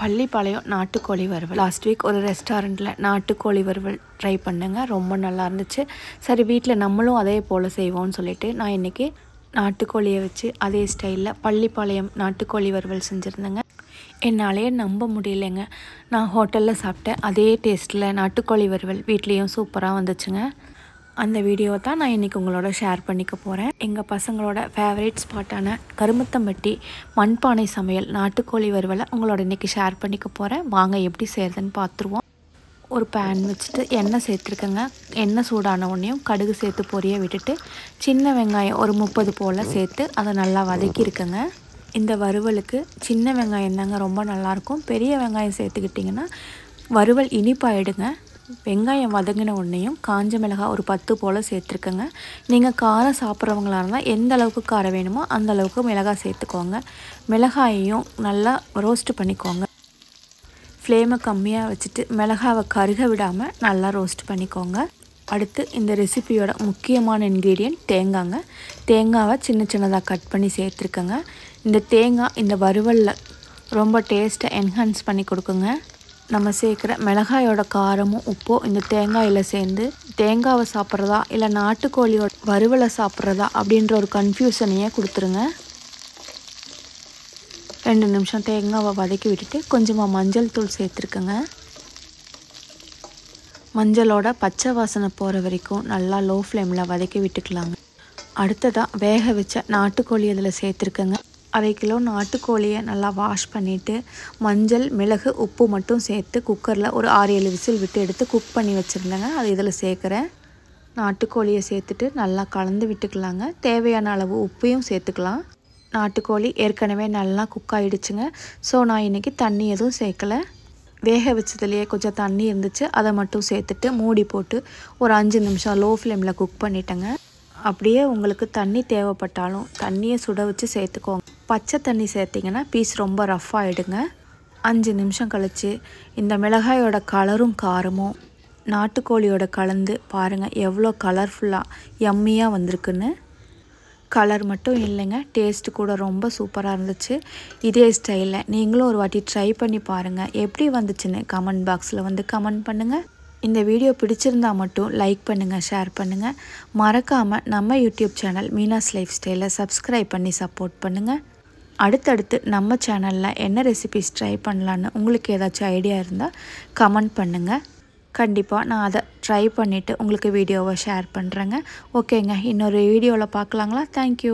பள்ளிப்பாளையம் நாட்டுக்கோழி வறுவல். Last week ஒரு ரெஸ்டாரண்ட்டில் நாட்டுக்கோழி வறுவல் ட்ரை பண்ணுங்க. ரொம்ப நல்லா இருந்துச்சு. சரி வீட்டில் நம்மளும் அதே போல் செய்வோம்னு சொல்லிட்டு நான் இன்றைக்கி நாட்டுக்கோழியை வச்சு அதே ஸ்டைலில் பள்ளிப்பாளையம் நாட்டுக்கோழி வறுவல் செஞ்சுருந்தேங்க. என்னாலேயே நம்ப முடியலைங்க. நான் ஹோட்டலில் சாப்பிட்டேன் அதே டேஸ்ட்டில் நாட்டுக்கோழி வறுவல் வீட்லேயும் சூப்பராக வந்துச்சுங்க. அந்த வீடியோவை தான் நான் இன்றைக்கி உங்களோட ஷேர் பண்ணிக்க போகிறேன். எங்கள் பசங்களோட ஃபேவரேட் ஸ்பாட்டான கருமத்தம்பட்டி மண்பானை சமையல் நாட்டுக்கோழி வறுவலை உங்களோட இன்றைக்கி ஷேர் பண்ணிக்க போகிறேன். வாங்க எப்படி செய்கிறதுன்னு பார்த்துருவோம். ஒரு பேன் வச்சுட்டு எண்ணெய் சேர்த்துருக்கேங்க. எண்ணெய் சூடான உடனேயும் கடுகு சேர்த்து பொரிய விட்டுட்டு சின்ன வெங்காயம் ஒரு 30 போல் சேர்த்து அதை நல்லா வதக்கியிருக்கேங்க. இந்த வறுவலுக்கு சின்ன வெங்காயம் தாங்க ரொம்ப நல்லாயிருக்கும். பெரிய வெங்காயம் சேர்த்துக்கிட்டிங்கன்னா வறுவல் இனிப்பாயிடுங்க. வெங்காயம் வதங்கின உடனேயும் காஞ்ச மிளகாய் ஒரு 10 போல் சேர்த்துருக்கேங்க. நீங்கள் காரம் சாப்பிட்றவங்களா இருந்தால் எந்த அளவுக்கு காரம் வேணுமோ அந்த அளவுக்கு மிளகாய் சேர்த்துக்கோங்க. மிளகாயையும் நல்லா ரோஸ்ட் பண்ணிக்கோங்க. ஃப்ளேமை கம்மியாக வச்சுட்டு மிளகாவை கருக விடாமல் நல்லா ரோஸ்ட் பண்ணிக்கோங்க. அடுத்து இந்த ரெசிபியோட முக்கியமான இன்க்ரீடியன்ட் தேங்காங்க. தேங்காவை சின்ன சின்னதாக கட் பண்ணி சேர்த்துருக்கேங்க. இந்த தேங்காய் இந்த வறுவலில் ரொம்ப டேஸ்ட்டை என்ஹான்ஸ் பண்ணி கொடுக்குங்க. நம்ம சேர்க்குற மிளகாயோட காரமும் உப்பும் இந்த தேங்காயில் சேர்ந்து தேங்காவை சாப்பிட்றதா இல்லை நாட்டுக்கோழியோட வறுவலை சாப்பிட்றதா அப்படின்ற ஒரு கன்ஃபியூஷனையே கொடுத்துருங்க. 2 நிமிஷம் தேங்காவை வதக்கி விட்டுட்டு கொஞ்சமாக மஞ்சள் தூள் சேர்த்துருக்கேங்க. மஞ்சளோட பச்சை வாசனை போகிற வரைக்கும் நல்லா லோ ஃப்ளேமில் வதக்கி விட்டுக்கலாங்க. அடுத்ததாக வேக வச்ச நாட்டுக்கோழி அதில் சேர்த்துருக்கேங்க. 1/2 கிலோ நாட்டுக்கோழியை நல்லா வாஷ் பண்ணிவிட்டு மஞ்சள் மிளகு உப்பு மட்டும் சேர்த்து குக்கரில் ஒரு 6-7 விசில் விட்டு எடுத்து குக் பண்ணி வச்சுருந்தேங்க. அது இதில் சேர்க்குறேன். நாட்டுக்கோழியை சேர்த்துட்டு நல்லா கலந்து விட்டுக்கலாங்க. தேவையான அளவு உப்பையும் சேர்த்துக்கலாம். நாட்டுக்கோழி ஏற்கனவே நல்லா குக் ஆகிடுச்சுங்க. ஸோ நான் இன்றைக்கி தண்ணி எதுவும் சேர்க்கலை. வேக வச்சதுலேயே கொஞ்சம் தண்ணி இருந்துச்சு, அதை மட்டும் சேர்த்துட்டு மூடி போட்டு ஒரு 5 நிமிஷம் லோ ஃப்ளேமில் குக் பண்ணிட்டேங்க. அப்படியே உங்களுக்கு தண்ணி தேவைப்பட்டாலும் தண்ணியை சுட வச்சு சேர்த்துக்கோங்க. பச்சை தண்ணி சேர்த்திங்கன்னா பீஸ் ரொம்ப ரஃப் ஆகிடுங்க. 5 நிமிஷம் கழித்து இந்த மிளகாயோட கலரும் காரமும் நாட்டுக்கோழியோட கலந்து பாருங்கள் எவ்வளோ கலர்ஃபுல்லாக யம்மியாக வந்திருக்குன்னு. கலர் மட்டும் இல்லைங்க, டேஸ்ட்டு கூட ரொம்ப சூப்பராக இருந்துச்சு. இதே ஸ்டைலில் நீங்களும் ஒரு வாட்டி ட்ரை பண்ணி பாருங்கள். எப்படி வந்துச்சுன்னு கமெண்ட் பாக்ஸில் வந்து கமெண்ட் பண்ணுங்கள். இந்த வீடியோ பிடிச்சிருந்தால் மட்டும் லைக் பண்ணுங்கள், ஷேர் பண்ணுங்கள். மறக்காமல் நம்ம யூடியூப் சேனல் மீனாஸ் லைஃப் ஸ்டைலை சப்ஸ்கிரைப் பண்ணி சப்போர்ட் பண்ணுங்கள். அடுத்தடுத்து நம்ம சேனலில் என்ன ரெசிபிஸ் ட்ரை பண்ணலான்னு உங்களுக்கு ஏதாச்சும் ஐடியா இருந்தால் கமெண்ட் பண்ணுங்கள். கண்டிப்பாக நான் அதை ட்ரை பண்ணிவிட்டு உங்களுக்கு வீடியோவை ஷேர் பண்ணுறேங்க. ஓகேங்க, இன்னொரு வீடியோவில் பார்க்கலாங்களா? தேங்க்யூ.